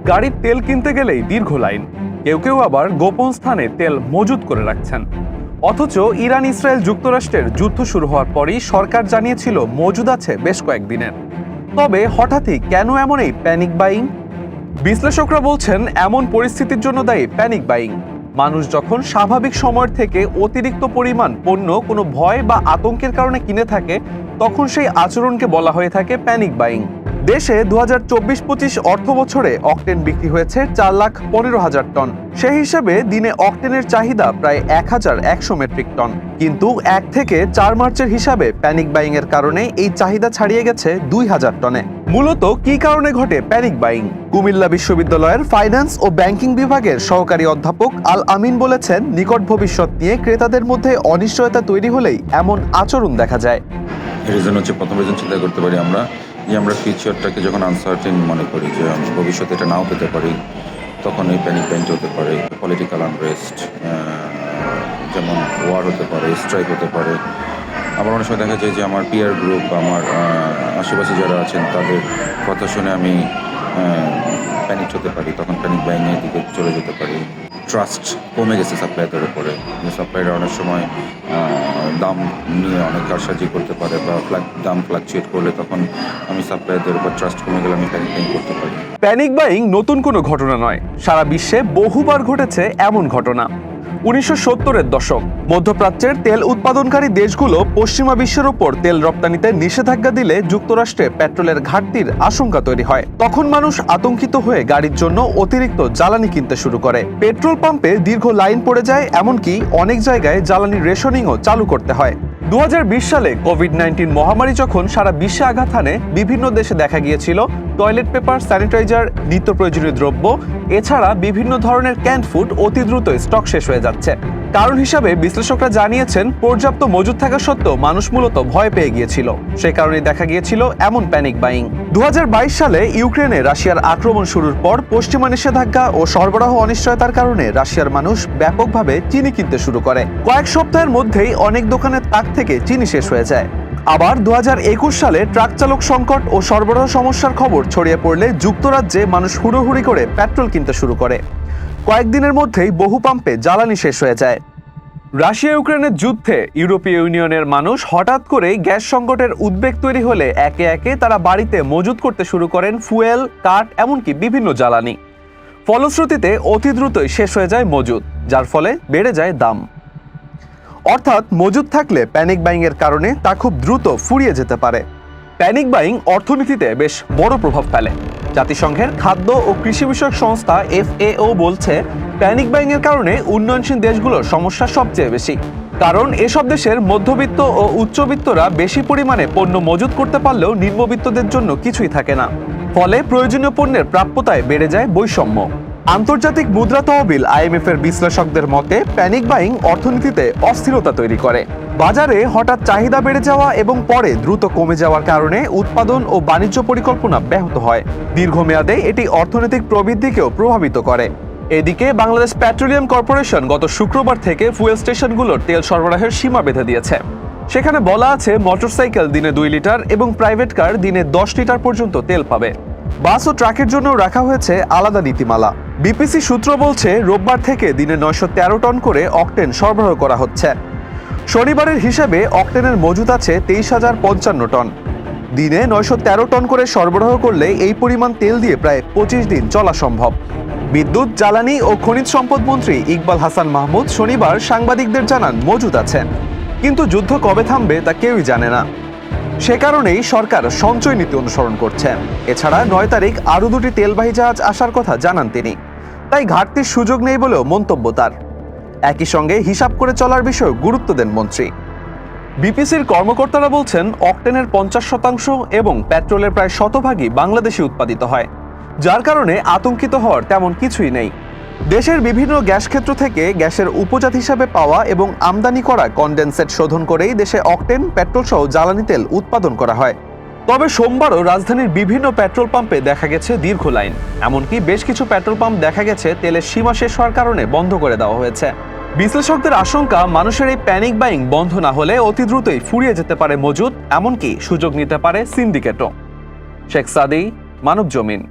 গাড়ির তেল কিনতে গেলেই দীর্ঘ লাইন, কেউ কেউ আবার গোপন স্থানে তেল মজুত করে রাখছেন। অথচ ইরান ইসরায়েল যুক্তরাষ্ট্রের যুদ্ধ শুরু হওয়ার পরই সরকার জানিয়েছিল মজুদ আছে বেশ কয়েকদিনের। তবে হঠাৎই কেন এমন এই প্যানিক বাইং? বিশ্লেষকরা বলছেন এমন পরিস্থিতির জন্য দায়ী প্যানিক বাইং। মানুষ যখন স্বাভাবিক সময়ের থেকে অতিরিক্ত পরিমাণ পণ্য কোনো ভয় বা আতঙ্কের কারণে কিনে থাকে, তখন সেই আচরণকে বলা হয়ে থাকে প্যানিক বাইং। দেশে 2024-25 অর্থ বছরে অকটেন বিক্রি হয়েছে 4,15,000 টন। সেই হিসাবে দিনে অকটেনের চাহিদা প্রায় 1,100 মেট্রিক টন। কিন্তু 1 থেকে 4 মার্চের হিসাবে প্যানিক বাইং এর কারণে এই চাহিদা ছাড়িয়ে গেছে 2,000 টনে। মূলত কি কারণে ঘটে প্যানিক বাইং? কুমিল্লা বিশ্ববিদ্যালয়ের ফাইন্যান্স ও ব্যাংকিং বিভাগের সহকারী অধ্যাপক আল আমিন বলেছেন, নিকট ভবিষ্যৎ নিয়ে ক্রেতাদের মধ্যে অনিশ্চয়তা তৈরি হলেই এমন আচরণ দেখা যায়। রিজন হচ্ছে, প্রথম রিজন চিন্তা করতে পারি আমরা ফিউচারটাকে যখন আনসার্টেন মনে করি, যে ভবিষ্যতে এটা নাও পেতে পারি, তখন এই প্যানিক বাইং হতে পারে। পলিটিক্যাল আনরেস্ট, যেমন ওয়ার হতে পারে, স্ট্রাইক হতে পারে। আবার অনেক সময় দেখা যায় যে আমার পিয়ার গ্রুপ, আমার আশেপাশে যারা আছেন তাদের কথা শুনে আমি প্যানিক হতে পারি, তখন প্যানিক বাইংয়ের দিকে চলে যেতে পারি। ট্রাস্ট কমে গেছে সাপ্লাইয়ারদের উপরে, সাপ্লাইয়াররা অনেক সময় দাম নিয়ে অনেক কারসাজি করতে পারে, বা দাম ফ্লাকচুয়েট করলে তখন আমি সাপ্লাইয়ারদের উপর ট্রাস্ট কমে গেলে আমি প্যানিক বাইং করতে পারি। প্যানিক বাইং নতুন কোনো ঘটনা নয়, সারা বিশ্বে বহুবার ঘটেছে এমন ঘটনা। 1970-এর দশক মধ্যপ্রাচ্যের তেল উৎপাদনকারী দেশগুলো পশ্চিমা বিশ্বের উপর তেল রপ্তানিতে নিষেধাজ্ঞা দিলে যুক্তরাষ্ট্রে পেট্রোলের ঘাটতির আশঙ্কা তৈরি হয়। তখন মানুষ আতঙ্কিত হয়ে গাড়ির জন্য অতিরিক্ত জ্বালানি কিনতে শুরু করে। পেট্রোল পাম্পে দীর্ঘ লাইন পড়ে যায়, এমনকি অনেক জায়গায় জ্বালানির রেশনিংও চালু করতে হয়। 2020 সালে কোভিড-19 মহামারী যখন সারা বিশ্বে আঘাত হানে, বিভিন্ন দেশে দেখা গিয়েছিল টয়লেট পেপার, স্যানিটাইজার, নিত্য প্রয়োজনীয় দ্রব্য, এছাড়া বিভিন্ন ধরনের ক্যান্ড ফুড অতি দ্রুত স্টক শেষ হয়ে যাচ্ছে। কারণ হিসাবে বিশ্লেষকরা জানিয়েছেন, পর্যাপ্ত মজুদ থাকা সত্ত্বেও মানুষ মূলত ভয় পেয়ে গিয়েছিল। সে কারণে দেখা গিয়েছিল এমন প্যানিক বাইং। 2022 সালে ইউক্রেনে রাশিয়ার আক্রমণ শুরুর পর পশ্চিমা নিষেধাজ্ঞা ও সরবরাহ অনিশ্চয়তার কারণে রাশিয়ার মানুষ ব্যাপকভাবে চিনি কিনতে শুরু করে। কয়েক সপ্তাহের মধ্যেই অনেক দোকানের তাক থেকে চিনি শেষ হয়ে যায়। আবার 2021 সালে ট্রাক চালক সংকট ও সরবরাহ সমস্যার খবর ছড়িয়ে পড়লে যুক্তরাজ্যে মানুষ হুড়োহুড়ি করে পেট্রোল কিনতে শুরু করে। কয়েকদিনের মধ্যেই বহু পাম্পে জ্বালানি শেষ হয়ে যায়। রাশিয়া ইউক্রেনের যুদ্ধে ইউরোপীয় ইউনিয়নের মানুষ হঠাৎ করেই গ্যাস সংকটের উদ্বেগ তৈরি হলে একে একে তারা বাড়িতে মজুত করতে শুরু করেন ফুয়েল, কাঠ, এমনকি বিভিন্ন জ্বালানি। ফলশ্রুতিতে অতি দ্রুতই শেষ হয়ে যায় মজুদ, যার ফলে বেড়ে যায় দাম। অর্থাৎ মজুদ থাকলে প্যানিক বাইং এর কারণে তা খুব দ্রুত ফুরিয়ে যেতে পারে। প্যানিক বাইং অর্থনীতিতে বেশ বড় প্রভাব ফেলে। জাতিসংঘের খাদ্য ও কৃষি বিষয়ক সংস্থা FAO বলছে, প্যানিক বাইং এর কারণে উন্নয়নশীল দেশগুলোর সমস্যা সবচেয়ে বেশি। কারণ এসব দেশের মধ্যবিত্ত ও উচ্চবিত্তরা বেশি পরিমাণে পণ্য মজুত করতে পারলেও নিম্নবিত্তদের জন্য কিছুই থাকে না। ফলে প্রয়োজনীয় পণ্যের প্রাপ্যতায় বেড়ে যায় বৈষম্য। আন্তর্জাতিক মুদ্রা তহবিল IMF এর বিশ্লেষকদের মতে, প্যানিক বাইং অর্থনীতিতে অস্থিরতা তৈরি করে। বাজারে হঠাৎ চাহিদা বেড়ে যাওয়া এবং পরে দ্রুত কমে যাওয়ার কারণে উৎপাদন ও বাণিজ্য পরিকল্পনা ব্যাহত হয়। দীর্ঘমেয়াদে এটি অর্থনৈতিক প্রবৃদ্ধিকেও প্রভাবিত করে। এদিকে বাংলাদেশ পেট্রোলিয়াম কর্পোরেশন গত শুক্রবার থেকে ফুয়েল স্টেশনগুলোর তেল সরবরাহের সীমা বেঁধে দিয়েছে। সেখানে বলা আছে, মোটরসাইকেল দিনে 2 লিটার এবং প্রাইভেট কার দিনে 10 লিটার পর্যন্ত তেল পাবে। বাস ও ট্রাকের জন্য রাখা হয়েছে আলাদা নীতিমালা। বিপিসি সূত্র বলছে, রোববার থেকে দিনে 913 টন করে অকটেন সরবরাহ করা হচ্ছে। শনিবারের হিসাবে অকটেনের মজুদ আছে 23,055 টন। দিনে 913 টন করে সরবরাহ করলে এই পরিমাণ তেল দিয়ে প্রায় 25 দিন চলা সম্ভব। বিদ্যুৎ, জ্বালানি ও খনিজ সম্পদ মন্ত্রী ইকবাল হাসান মাহমুদ শনিবার সাংবাদিকদের জানান, মজুদ আছে, কিন্তু যুদ্ধ কবে থামবে তা কেউই জানে না। সে কারণেই সরকার সঞ্চয় নীতি অনুসরণ করছে। এছাড়া 9 তারিখ আরও 2টি তেলবাহী জাহাজ আসার কথা জানান তিনি। তাই ঘাটতির সুযোগ নেই বলেও মন্তব্য তার। একই সঙ্গে হিসাব করে চলার বিষয়ে গুরুত্ব দেন মন্ত্রী। বিপিসির কর্মকর্তারা বলছেন, অকটেনের 50% এবং পেট্রোলের প্রায় শতভাগই বাংলাদেশে উৎপাদিত হয়, যার কারণে আতঙ্কিত হওয়ার তেমন কিছুই নেই। দেশের বিভিন্ন গ্যাস ক্ষেত্র থেকে গ্যাসের উপজাত হিসাবে পাওয়া এবং আমদানি করা কনডেনসেট শোধন করেই দেশে অকটেন, পেট্রোল সহ জ্বালানি তেল উৎপাদন করা হয়। তবে সোমবারও রাজধানীর বিভিন্ন পেট্রোল পাম্পে দেখা গেছে দীর্ঘ লাইন। এমনকি বেশ কিছু পেট্রোল পাম্প দেখা গেছে তেলের সীমা শেষ হওয়ার কারণে বন্ধ করে দেওয়া হয়েছে। বিশ্লেষকদের আশঙ্কা, মানুষের এই প্যানিক বাইং বন্ধ না হলে অতি দ্রুতই ফুরিয়ে যেতে পারে মজুদ, এমনকি সুযোগ নিতে পারে সিন্ডিকেটও। শেখ সাদি, মানব জমিন।